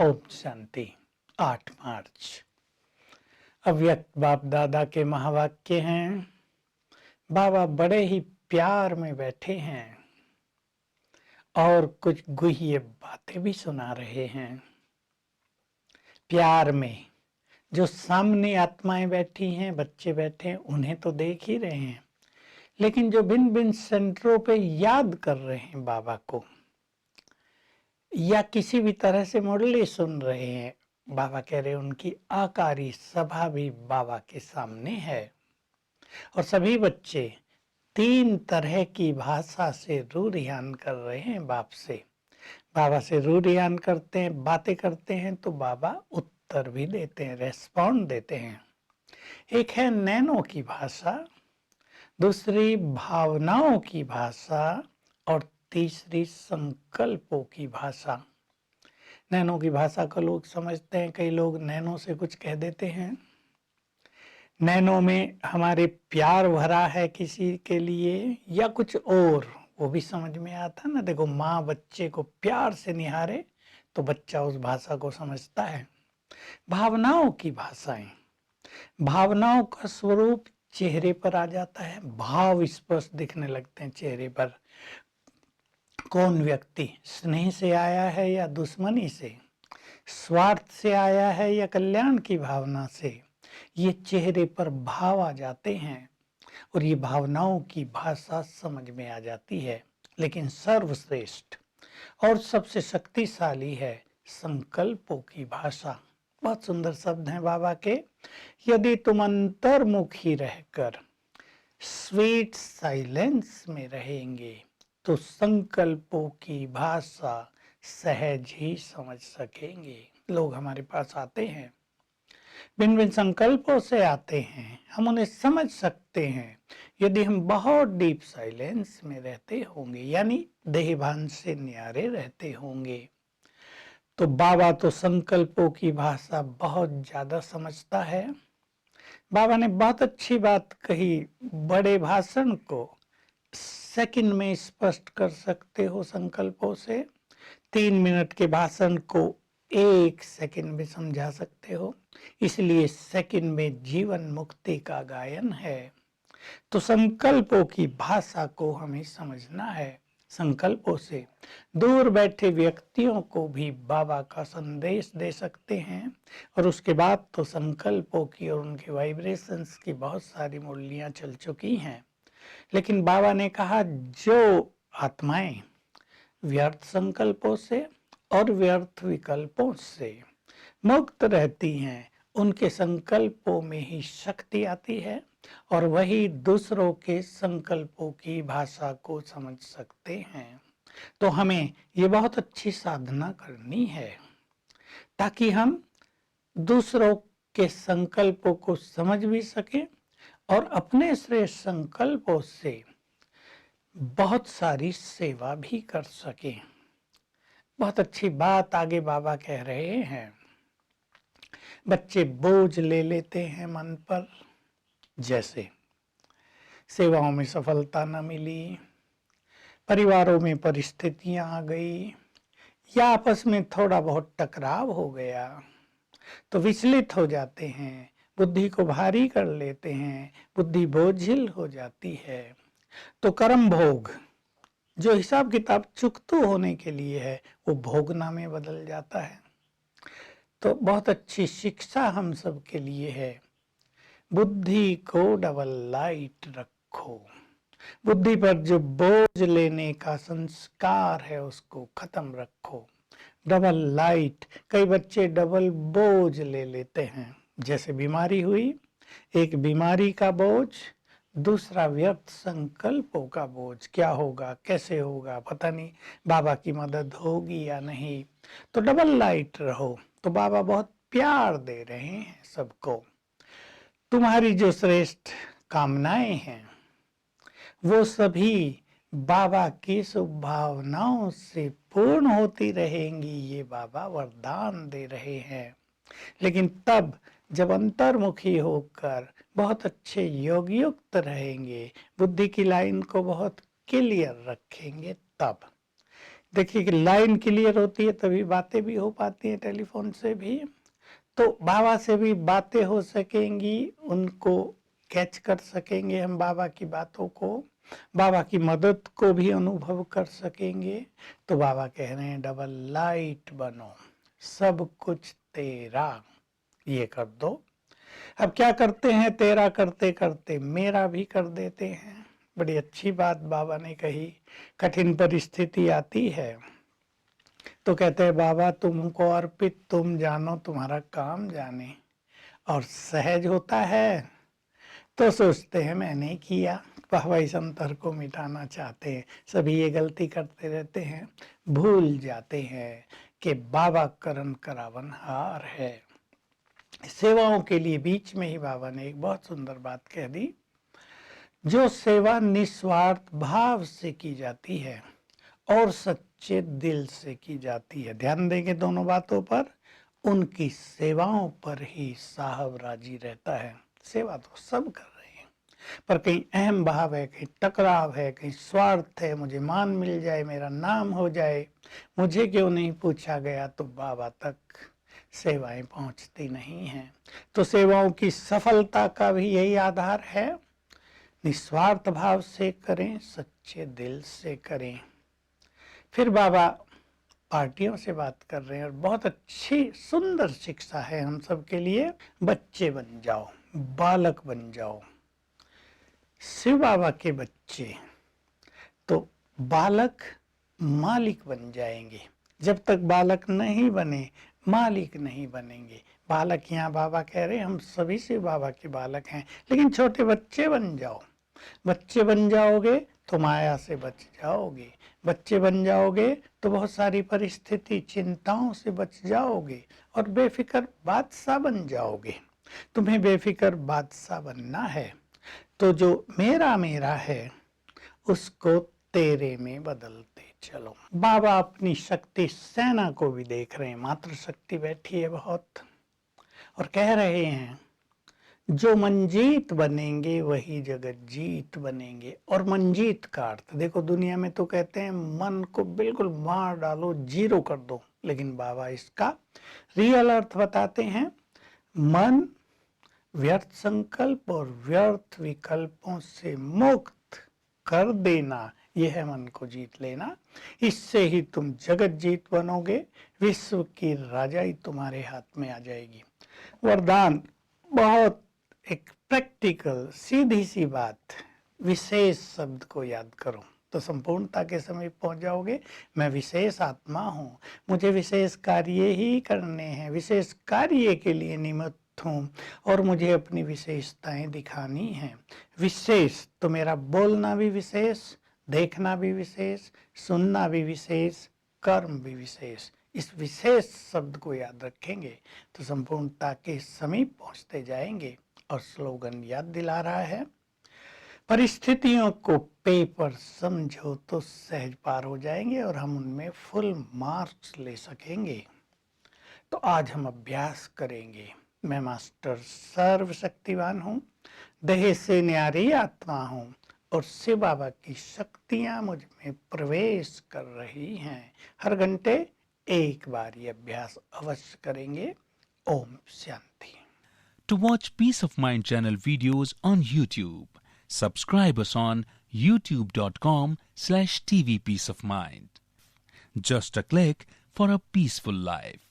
ओम शांति। 8 मार्च अव्यक्त बाप दादा के महावाक्य हैं। बाबा बड़े ही प्यार में बैठे हैं और कुछ गुह्य बातें भी सुना रहे हैं। प्यार में जो सामने आत्माएं बैठी हैं, बच्चे बैठे हैं, उन्हें तो देख ही रहे हैं, लेकिन जो भिन्न भिन्न सेंटरों पे याद कर रहे हैं बाबा को या किसी भी तरह से मुरली सुन रहे हैं, बाबा कह रहे हैं उनकी आकारी सभा भी बाबा के सामने है। और सभी बच्चे 3 तरह की भाषा से रूरियान कर रहे हैं बाप से। बाबा से रूरियान करते हैं, बातें करते हैं तो बाबा उत्तर भी देते हैं, रेस्पॉन्ड देते हैं। एक है नैनो की भाषा, दूसरी भावनाओं की भाषा और तीसरी संकल्पों की भाषा। नैनो की भाषा को लोग समझते हैं, कई लोग नैनो से कुछ कह देते हैं। नैनो में हमारे प्यार भरा है किसी के लिए या कुछ और, वो भी समझ में आता ना। देखो, माँ बच्चे को प्यार से निहारे तो बच्चा उस भाषा को समझता है। भावनाओं की भाषाएं, भावनाओं का स्वरूप चेहरे पर आ जाता है, भाव स्पष्ट दिखने लगते हैं चेहरे पर। कौन व्यक्ति स्नेह से आया है या दुश्मनी से, स्वार्थ से आया है या कल्याण की भावना से, ये चेहरे पर भाव आ जाते हैं और ये भावनाओं की भाषा समझ में आ जाती है। लेकिन सर्वश्रेष्ठ और सबसे शक्तिशाली है संकल्पों की भाषा। बहुत सुंदर शब्द हैं बाबा के। यदि तुम अंतर्मुखी रहकर स्वीट साइलेंस में रहेंगे तो संकल्पों की भाषा सहज ही समझ सकेंगे। लोग हमारे पास आते हैं, भिन्न भिन्न संकल्पों से आते हैं, हम उन्हें समझ सकते हैं यदि हम बहुत डीप साइलेंस में रहते होंगे, यानी देहभान से न्यारे रहते होंगे। तो बाबा तो संकल्पों की भाषा बहुत ज्यादा समझता है। बाबा ने बहुत अच्छी बात कही, बड़े भाषण को सेकंड में स्पष्ट कर सकते हो संकल्पों से, 3 मिनट के भाषण को 1 सेकंड में समझा सकते हो। इसलिए सेकंड में जीवन मुक्ति का गायन है। तो संकल्पों की भाषा को हमें समझना है। संकल्पों से दूर बैठे व्यक्तियों को भी बाबा का संदेश दे सकते हैं। और उसके बाद तो संकल्पों की और उनके वाइब्रेशंस की बहुत सारी मुरलियां चल चुकी हैं। लेकिन बाबा ने कहा, जो आत्माएं व्यर्थ संकल्पों से और व्यर्थ विकल्पों से मुक्त रहती हैं, उनके संकल्पों में ही शक्ति आती है और वही दूसरों के संकल्पों की भाषा को समझ सकते हैं। तो हमें ये बहुत अच्छी साधना करनी है ताकि हम दूसरों के संकल्पों को समझ भी सकें और अपने श्रेष्ठ संकल्पों से बहुत सारी सेवा भी कर सकें। बहुत अच्छी बात आगे बाबा कह रहे हैं। बच्चे बोझ ले लेते हैं मन पर, जैसे सेवाओं में सफलता न मिली, परिवारों में परिस्थितियां आ गई या आपस में थोड़ा बहुत टकराव हो गया तो विचलित हो जाते हैं, बुद्धि को भारी कर लेते हैं, बुद्धि बोझिल हो जाती है। तो कर्म भोग जो हिसाब किताब चुकतू होने के लिए है, वो भोगना में बदल जाता है। तो बहुत अच्छी शिक्षा हम सब के लिए है, बुद्धि को डबल लाइट रखो। बुद्धि पर जो बोझ लेने का संस्कार है उसको खत्म रखो। डबल लाइट, कई बच्चे डबल बोझ ले लेते हैं। जैसे बीमारी हुई, एक बीमारी का बोझ, दूसरा व्यर्थ संकल्पों का बोझ। क्या होगा, कैसे होगा, पता नहीं, बाबा की मदद होगी या नहीं। तो डबल लाइट रहो। तो बाबा बहुत प्यार दे रहे हैं सबको। तुम्हारी जो श्रेष्ठ कामनाएं हैं वो सभी बाबा की शुभ भावनाओं से पूर्ण होती रहेंगी, ये बाबा वरदान दे रहे हैं। लेकिन तब जब अंतर्मुखी होकर बहुत अच्छे योग युक्त रहेंगे, बुद्धि की लाइन को बहुत क्लियर रखेंगे, तब देखिए कि लाइन क्लियर होती है तभी बातें भी हो पाती हैं टेलीफोन से भी। तो बाबा से भी बातें हो सकेंगी, उनको कैच कर सकेंगे हम बाबा की बातों को, बाबा की मदद को भी अनुभव कर सकेंगे। तो बाबा कह रहे हैं डबल लाइट बनो, सब कुछ तेरा, ये कर दो। अब क्या करते हैं, तेरा करते करते मेरा भी कर देते हैं। बड़ी अच्छी बात बाबा ने कही। कठिन परिस्थिति आती है तो कहते हैं बाबा तुमको अर्पित, तुम जानो तुम्हारा काम जाने। और सहज होता है तो सोचते हैं मैंने किया, बाबा इस अंतर को मिटाना चाहते हैं। सभी ये गलती करते रहते हैं, भूल जाते हैं कि बाबा करन करावनहार है। सेवाओं के लिए बीच में ही बाबा ने एक बहुत सुंदर बात कह दी, जो सेवा निस्वार्थ भाव से की जाती है और सच्चे दिल से की जाती है, ध्यान देंगे दोनों बातों पर, उनकी सेवाओं पर ही साहब राजी रहता है। सेवा तो सब कर रहे हैं, पर कहीं अहम भाव है, कहीं टकराव है, कहीं स्वार्थ है, मुझे मान मिल जाए, मेरा नाम हो जाए, मुझे क्यों नहीं पूछा गया, तो बाबा तक सेवाएं पहुंचती नहीं हैं। तो सेवाओं की सफलता का भी यही आधार है, निस्वार्थ भाव से करें, सच्चे दिल से करें। फिर बाबा पार्टियों से बात कर रहे हैं और बहुत अच्छी सुंदर शिक्षा है हम सब के लिए। बच्चे बन जाओ, बालक बन जाओ, शिव बाबा के बच्चे। तो बालक मालिक बन जाएंगे, जब तक बालक नहीं बने मालिक नहीं बनेंगे। बालक यहाँ बाबा कह रहे हैं हम सभी शिव बाबा के बालक हैं, लेकिन छोटे बच्चे बन जाओ। बच्चे बन जाओगे तो माया से बच जाओगे, बच्चे बन जाओगे तो बहुत सारी परिस्थिति चिंताओं से बच जाओगे और बेफिक्र बादशाह बन जाओगे। तुम्हें बेफिक्र बादशाह बनना है तो जो मेरा मेरा है उसको तेरे में बदलते चलो। बाबा अपनी शक्ति सेना को भी देख रहे हैं, मात्र शक्ति बैठी है बहुत, और कह रहे हैं जो मंजीत बनेंगे वही जगत जीत बनेंगे। और मंजीत का अर्थ देखो, दुनिया में तो कहते हैं मन को बिल्कुल मार डालो, जीरो कर दो, लेकिन बाबा इसका रियल अर्थ बताते हैं, मन व्यर्थ संकल्प और व्यर्थ विकल्पों से मुक्त कर देना, यह है मन को जीत लेना। इससे ही तुम जगत जीत बनोगे, विश्व की राजाई तुम्हारे हाथ में आ जाएगी। वरदान बहुत एक प्रैक्टिकल सीधी सी बात, विशेष शब्द को याद करो तो संपूर्णता के समीप पहुंच जाओगे। मैं विशेष आत्मा हूँ, मुझे विशेष कार्य ही करने हैं, विशेष कार्य के लिए निमित्त हूँ और मुझे अपनी विशेषताएं दिखानी हैं। विशेष तो मेरा बोलना भी विशेष, देखना भी विशेष, सुनना भी विशेष, कर्म भी विशेष। इस विशेष शब्द को याद रखेंगे तो संपूर्णता के समीप पहुंचते जाएंगे। और स्लोगन याद दिला रहा है, परिस्थितियों को पेपर समझो तो सहज पार हो जाएंगे और हम उनमें फुल मार्क्स ले सकेंगे। तो आज हम अभ्यास करेंगे। मैं मास्टर सर्वशक्तिवान हूँ, देह से न्यारी आत्मा हूँ और शिव बाबा की शक्तियाँ मुझ में प्रवेश कर रही हैं। हर घंटे एक बार ये अभ्यास अवश्य करेंगे। Om Shanti. To watch Peace of Mind channel videos on YouTube, subscribe us on youtube.com/tvpeaceofmind. Just a click for a peaceful life.